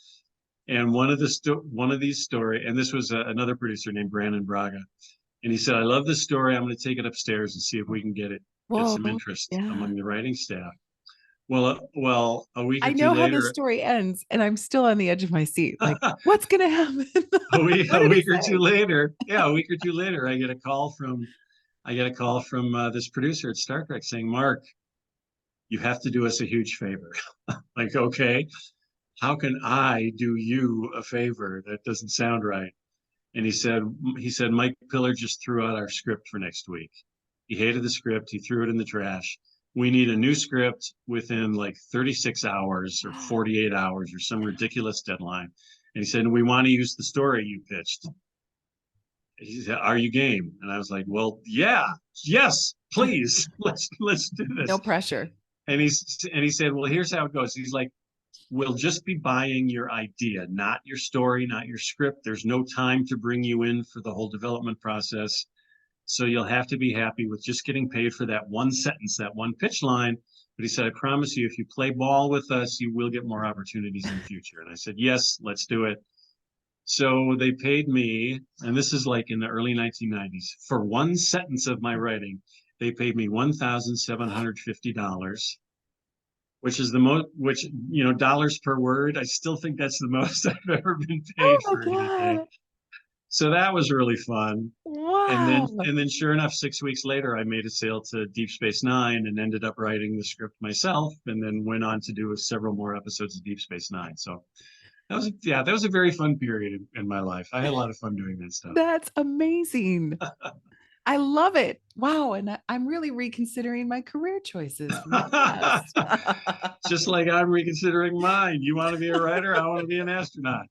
And one of these story, and this was another producer named Brandon Braga, and he said, "I love this story. I'm going to take it upstairs and see if we can get some whoa. interest Yeah. among the writing staff." Well, a week or I two know how this later, story ends, and I'm still on the edge of my seat. Like, what's gonna happen? What a did he week or two say? later, yeah, a week or two later, I get a call from this producer at Star Trek saying, "Mark, you have to do us a huge favor." Like, okay, how can I do you a favor? That doesn't sound right. And he said Mike Pillar just threw out our script for next week. He hated the script. He threw it in the trash. We need a new script within like 36 hours or 48 hours or some ridiculous deadline. And he said, we want to use the story you pitched. He said, are you game? And I was like, well, yeah, yes, please. Let's do No this. pressure. And he said, well, here's how it goes. He's like, we'll just be buying your idea, not your story, not your script. There's no time to bring you in for the whole development process. So you'll have to be happy with just getting paid for that one sentence, that one pitch line. But he said, I promise you, if you play ball with us, you will get more opportunities in the future. And I said, yes, let's do it. So they paid me, and this is like in the early 1990s, for one sentence of my writing, they paid me $1,750, which is the most, dollars per word. I still think that's the most I've ever been Oh paid my for anything. God. So that was really fun. And then, Wow. and then sure enough, 6 weeks later, I made a sale to Deep Space Nine and ended up writing the script myself, and then went on to do several more episodes of Deep Space Nine. So that was a very fun period in my life. I had a lot of fun doing that stuff. That's amazing. I love it. Wow. And I'm really reconsidering my career choices from the past. Just like I'm reconsidering mine. You want to be a writer? I want to be an astronaut.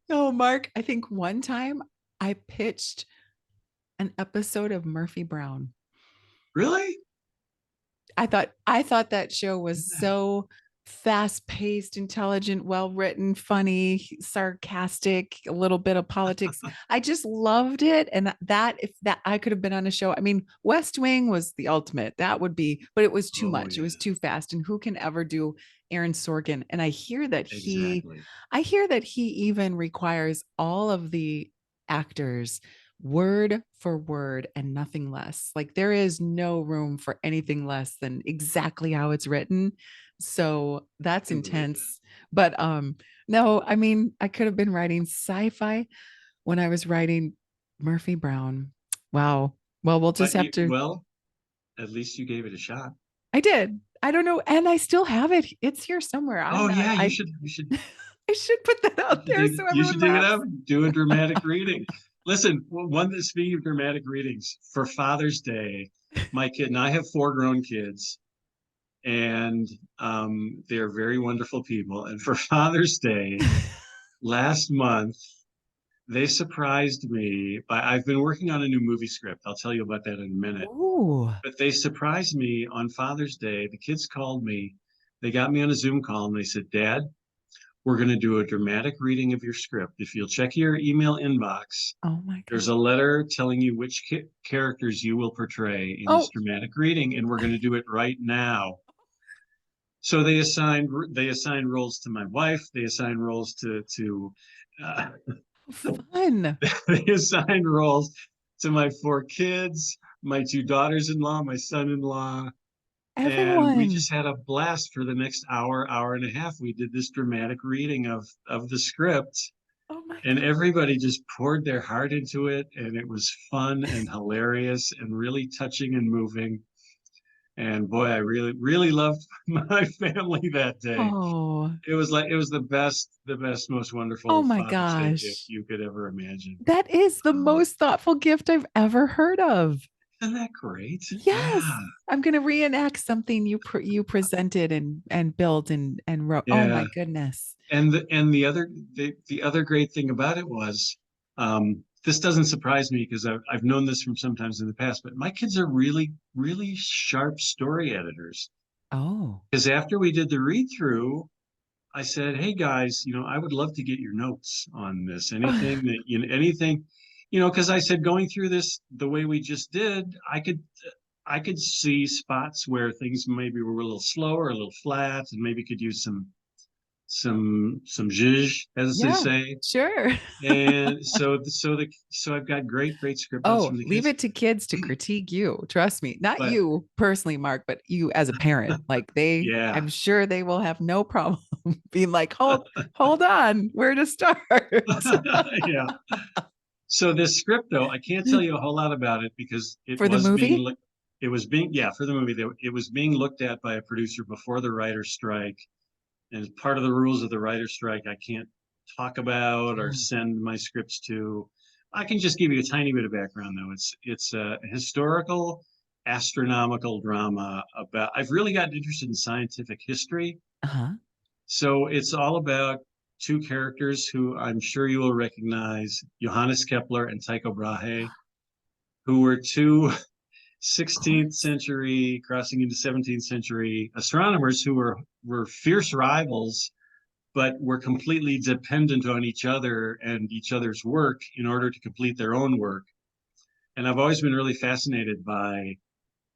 No, Mark, I think one time I pitched an episode of Murphy Brown. Really? I thought that show was so fast-paced, intelligent, well-written, funny, sarcastic, a little bit of politics. I just loved it. And that if that I could have been on a show. I mean, West Wing was the ultimate. That would be, but it was too Oh much. It was yeah, too fast. And who can ever do Aaron Sorkin? And exactly. I hear that he even requires all of the actors word for word and nothing less. Like there is no room for anything less than exactly how it's written. So that's I can believe that. intense. But no, I mean, I could have been writing sci-fi when I was writing Murphy Brown. Wow. Well, we'll just But have to at least you gave it a shot. I did. I don't know and I still have it. It's here somewhere. I'm Oh not yeah, I should put that out there so you should everyone dig it laughs. up and do a dramatic reading. Listen, speaking of dramatic readings, for Father's Day, my kid and I have 4 grown kids, and they're very wonderful people. And for Father's Day last month, they surprised me by I've been working on a new movie script. I'll tell you about that in a minute. Ooh. But they surprised me on Father's Day. The kids called me. They got me on a Zoom call and they said, Dad, we're going to do a dramatic reading of your script. If you'll check your email inbox, Oh my there's God. a letter telling you which characters you will portray in this Oh, dramatic reading, and we're going to do it right now. So they assigned roles to my wife. They assigned roles to uh, fun. they assigned roles to my 4 kids, my 2 daughters-in-law, my son-in-law. And we Everyone. just had a blast for the next hour, hour and a half. We did this dramatic reading of the script, Oh my and everybody just poured their heart into it, and it was fun and hilarious and really touching and moving. And boy, I really, really loved my family that day. God. It was the best, most Oh wonderful my Father's Day gift gosh. you could ever imagine. That is the Oh, most thoughtful gift I've ever heard of. isn't that great? Yes. Yeah, I'm going to reenact something you presented and built and wrote. Oh yeah. my goodness. And the other great thing about it was, this doesn't surprise me because I've known this from sometimes in the past, but my kids are really, really sharp story editors. Oh. Because after we did the read through, I said, "Hey guys, I would love to get your notes on this. Anything, because I said going through this the way we just did, I could see spots where things maybe were a little slower, a little flat, and maybe could use some zhuzh, as they Yeah, say." sure. And so I've got great script notes Oh, from the leave kids, it to kids to critique you. Trust me. Not but you personally, Mark, but you as a parent. Like yeah, I'm sure they will have no problem being like, hold on, where to start. yeah. So this script, though, I can't tell you a whole lot about it because For the movie? it was being, yeah, for the movie, it was being looked at by a producer before the writer's strike. And as part of the rules of the writer's strike, I can't talk about or Oh, send my scripts to. I can just give you a tiny bit of background, though. It's a historical astronomical drama about. I've really gotten interested in scientific history, uh-huh. so it's all about two characters who I'm sure you will recognize, Johannes Kepler and Tycho Brahe, who were two Of 16th course. century crossing into 17th century astronomers who were fierce rivals, but were completely dependent on each other and each other's work in order to complete their own work. And I've always been really fascinated by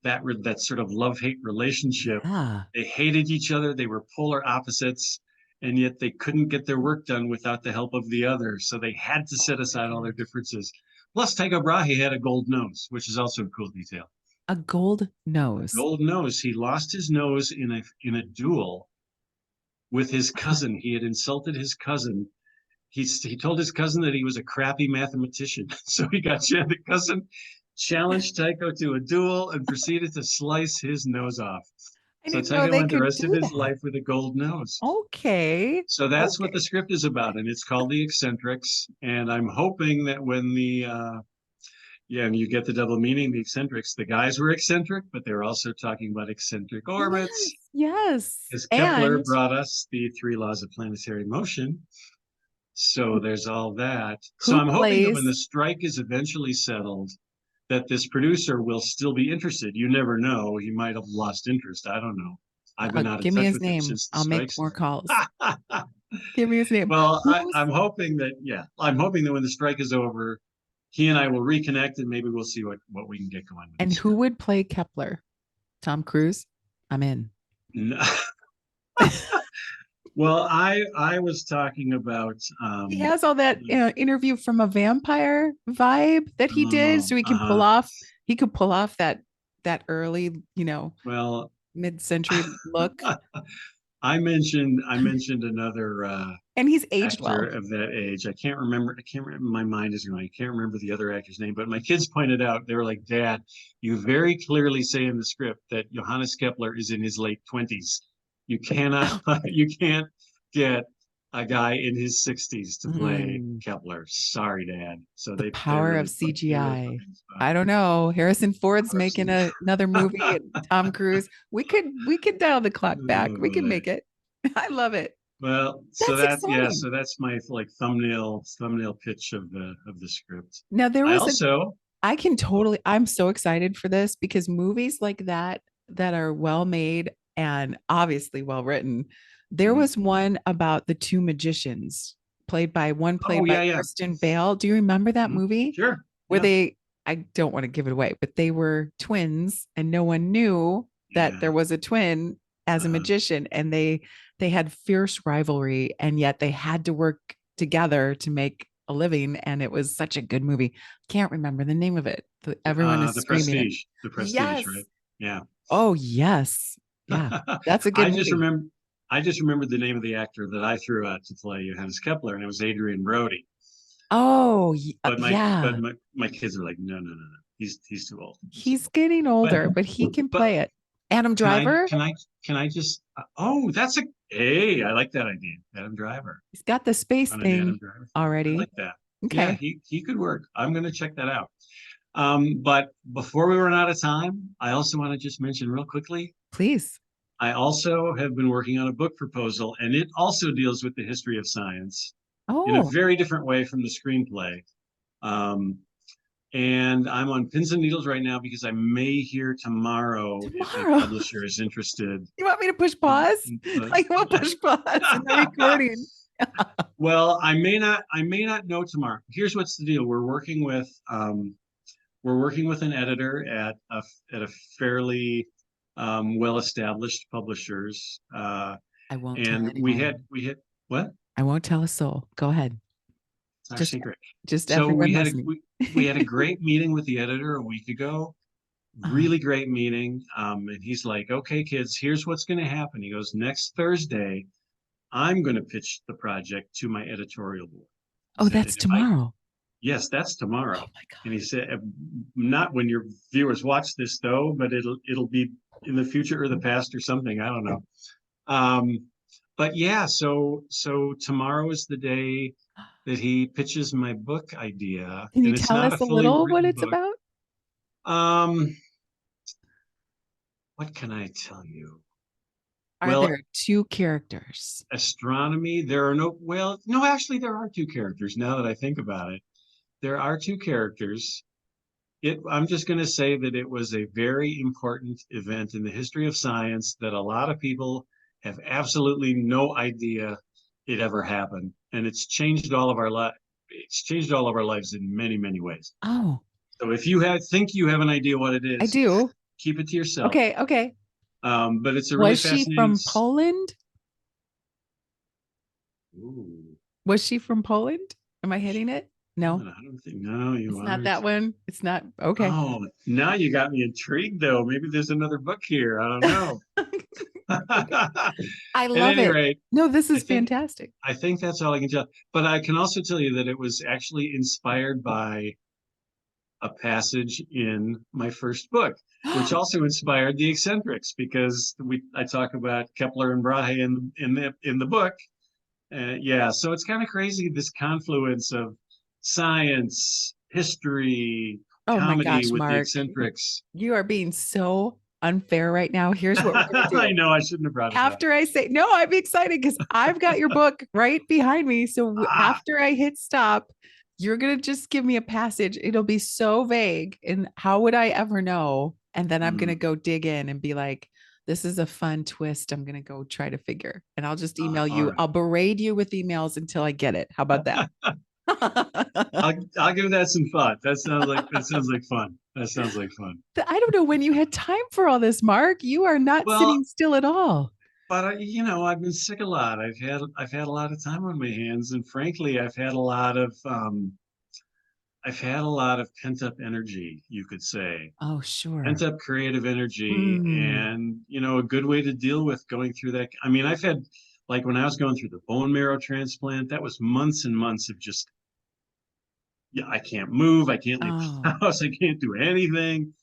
that sort of love-hate relationship. Yeah. They hated each other, they were polar opposites, and yet they couldn't get their work done without the help of the other. So they had to Oh set my aside all their goodness. differences. Plus, Tycho Brahe had a gold nose, which is also a cool detail. A gold A nose. gold nose. He lost his nose in a duel with his Uh-huh. cousin. He had insulted his cousin. He told his cousin that he was a crappy mathematician. So the cousin challenged Tycho to a duel and proceeded to slice his nose off. I So didn't know Tycho they went the could rest of do his that. life with a gold nose. Okay. So that's what the Okay. script is about, and it's called The Eccentrics. And I'm hoping that when and you get the double meaning, the eccentrics, the guys were eccentric, but they're also talking about eccentric Yes. orbits, Yes. because Kepler And brought us the three laws of planetary motion. So there's all that. So who I'm hoping that when plays the strike is eventually settled, that this producer will still be interested. You never know. He might have lost interest. I don't know. I've been out of give me touch his with him name. since the I'll make strike more started. calls. Give me his name. Well, Who's I'm hoping that, yeah, I'm hoping that when the strike is over, he and I will reconnect and maybe we'll see what we can get going with the and who script. would play Kepler? Tom Cruise? I'm in. Well, I was talking about He has all that interview from a vampire vibe that he did, oh, so he could pull off that early, well, mid-century look. I mentioned another And he's aged actor well. of that age. I can't remember. My mind is going. I can't remember the other actor's name. But my kids pointed out, they were like, "Dad, you very clearly say in the script that Johannes Kepler is in his late 20s. You cannot, you can't get a guy in his 60s to play Mm, Kepler. Sorry, Dad." So the they power of really put they really put CGI. me in the spot. I don't know. Harrison Ford's Power of making another movie, and Tom Cruise. We could dial the clock back. Oh We can boy. make it. I love it. Well, That's exciting. so that's my like thumbnail pitch of the script. Now there I was a also I can totally, I'm so excited for this because movies like that are well made and obviously well written. There Mhm. was one about the two magicians Oh played by yeah, yeah. Kristen Bale. Do you remember that Mhm. movie Sure. where Yeah. I don't want to give it away, but they were twins and no one knew that Yeah. there was a twin as a Uh-huh. magician and they had fierce rivalry and yet they had to work together to make a living and it was such a good movie. Can't remember the name of it. Everyone is The screaming it. Prestige. The Prestige, Yes. right? Yeah. Oh, yes. Yeah. That's a good I just movie. remember I just remembered the name of the actor that I threw out to play Johannes Kepler, and it was Adrian Brody. Oh, But yeah. my kids are like, no, no, no, no. He's too old. He's too He's old. getting But older, but he can but play it. Adam can I Driver, can I can I just oh, that's a hey, I like that idea. Adam Driver. he's got the space On an Adam thing Driver film. I already. like that. Yeah, Okay, he could work. I'm gonna check that out. But before we run out of time, I also want to just mention real quickly, please. I also have been working on a book proposal, and it also deals with the history of science in a Oh, very different way from the screenplay. Um, and I'm on pins and needles right now because I may hear tomorrow if a tomorrow. publisher is interested. You want me to push In, pause? in, I will push pause in the recording. well, I may not know tomorrow. Here's what's the deal. We're working with an editor at a fairly well-established publishers, I won't tell and anyone. we had what? I won't tell a soul. Go ahead. It's our Just secret. just So everyone listening. we had a great meeting with the editor a week ago. Uh, Really great meeting. And he's like, "Okay, kids, here's what's going to happen." He goes, "Next Thursday, I'm going to pitch the project to my editorial board." He oh, said, that's "And if I tomorrow. yes, that's Oh tomorrow." my And he God. said, "Not when your viewers watch this though, but it'll be in the future or the past or something. I don't know." Um, but yeah, so tomorrow is the day that he pitches my book idea, Can you and it's tell not a us a fully little what written it's book. about? Um, what can I tell you? Are Well, there two characters? astronomy, there are no, well, no, actually, there are two characters now that I think about it. There are two characters. I'm just going to say that it was a very important event in the history of science that a lot of people have absolutely no idea it ever happened, and it's changed all of our lives. It's changed all of our lives in many, many ways. Oh, So if you think you have an idea what it I is, do. keep it to yourself. Okay, okay. But it's a really Was she fascinating. from Poland? Ooh, Was she from Poland? Am I hitting it? No, I don't think. No, you it's not aren't. that one. It's not. Okay. Oh, now you got me intrigued, though. Maybe there's another book here. I don't know. At I love any it. rate, No, this I is think fantastic. I think that's all I can tell. But I can also tell you that it was actually inspired by a passage in my first book, which also inspired the eccentrics because I talk about Kepler and Brahe in the book. Yeah, so it's kind of crazy this confluence of science, history, Oh my comedy gosh, with the Mark, eccentrics. you are being so unfair right now. Here's what we're going to I do. know I shouldn't have brought it up. After I say, no, I'm excited because I've got your book right behind me. So Ah, after I hit stop, you're going to just give me a passage. It'll be so vague. And how would I ever know? And then I'm going to mm, go dig in and be like, this is a fun twist. I'm going to go try to figure. And I'll just email all you. right. I'll berate you with emails until I get it. How about that? I I'll give that some thought. That sounds like fun. That sounds like fun. don't know when you had time for all this, Mark. You are not Well, sitting still at all. but I've been sick a lot. I've had a lot of time on my hands, and frankly, I've had a lot of pent up energy, you could say, Oh, pent sure. up creative energy, Mm. and a good way to deal with going through that. I mean, I've had like when I was going through the bone marrow transplant, that was months and months of just yeah, I can't move, I can't leave the Oh, house, I can't do anything.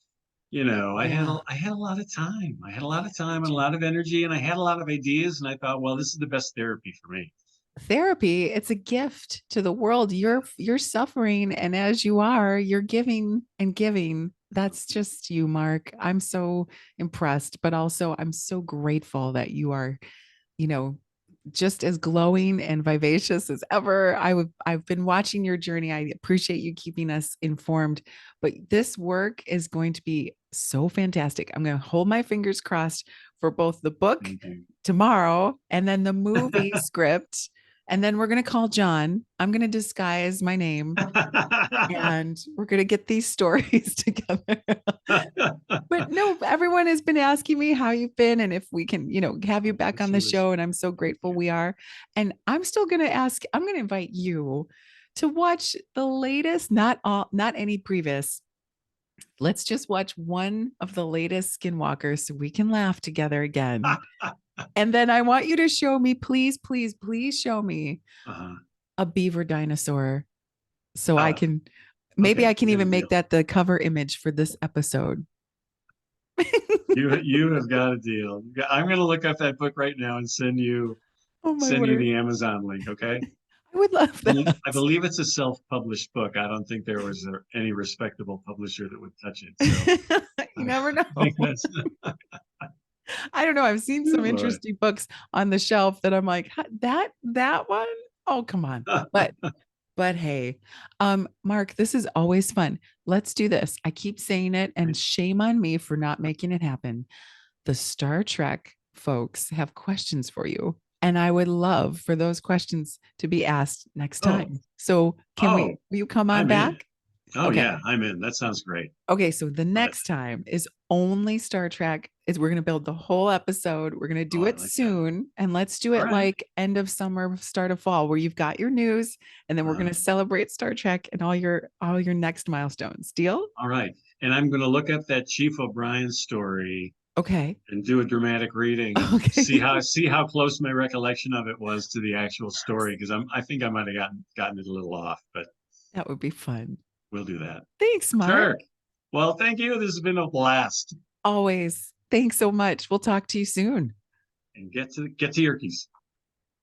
yeah. I had a lot of time. I had a lot of time and a lot of energy, and I had a lot of ideas, and I thought, well, this is the best therapy for me. Therapy, it's a gift to the world. You're suffering, and as you are, you're giving and giving. That's just you, Mark. I'm so impressed, but also I'm so grateful that you are, you know, just as glowing and vivacious as ever. I've been watching your journey. I appreciate you keeping us informed, but this work is going to be so fantastic. I'm going to hold my fingers crossed for both the book Thank you. tomorrow and then the movie script. And then we're going to call John. I'm going to disguise my name and we're going to get these stories together. But no, everyone has been asking me how you've been and if we can, have you back on the Absolutely. show. And I'm so Thank grateful you. we are. And I'm going to invite you to watch the latest, not any previous, Let's just watch one of the latest Skinwalkers so we can laugh together again. And then I want you to show me, please, please, please show me Uh-huh. a beaver dinosaur so I Uh, can, maybe okay, I can we got a even make deal. that the cover image for this episode. You have got a deal. I'm going to look up that book right now and Oh my send you word. the Amazon link. Okay. I would love that. I believe it's a self-published book. I don't think there was any respectable publisher that would touch it. So You I never know. think that's I don't know. I've seen oh some boy. interesting books on the shelf that I'm like, that one? Oh, come on. But hey, Mark, this is always fun. Let's do this. I keep saying it, and shame on me for not making it happen. The Star Trek folks have questions for you. And I would love for those questions to be asked next Oh, time. So oh, will you come on I'm in. back? Oh Okay. yeah, I'm in. That sounds great. Okay, so the But next time is only Star Trek. Is we're going to build the whole episode. We're going to oh, do I it like that. soon, and let's do All it right. like end of summer, start of fall, where you've got your news, and then we're going Uh, to celebrate Star Trek and all your next milestones. Deal? all right. And I'm going to look up that Chief O'Brien story Okay. and do a dramatic reading and Okay. see how close my recollection of it was to the actual story because I think I might have gotten it a little off, but That would be fun. we'll do that. Thanks, Mark. Sure. Well, thank you. This has been a blast. Always. Thanks so much. We'll talk to you soon. And get to Yerkes.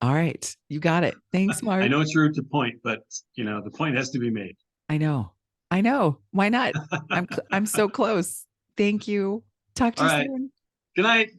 All right. You got it. Thanks, I Mark. know it's rude to point, but the point has to be made. I know. I know. Why not? I'm so close. Thank you. Talk to All you right. soon. Good night.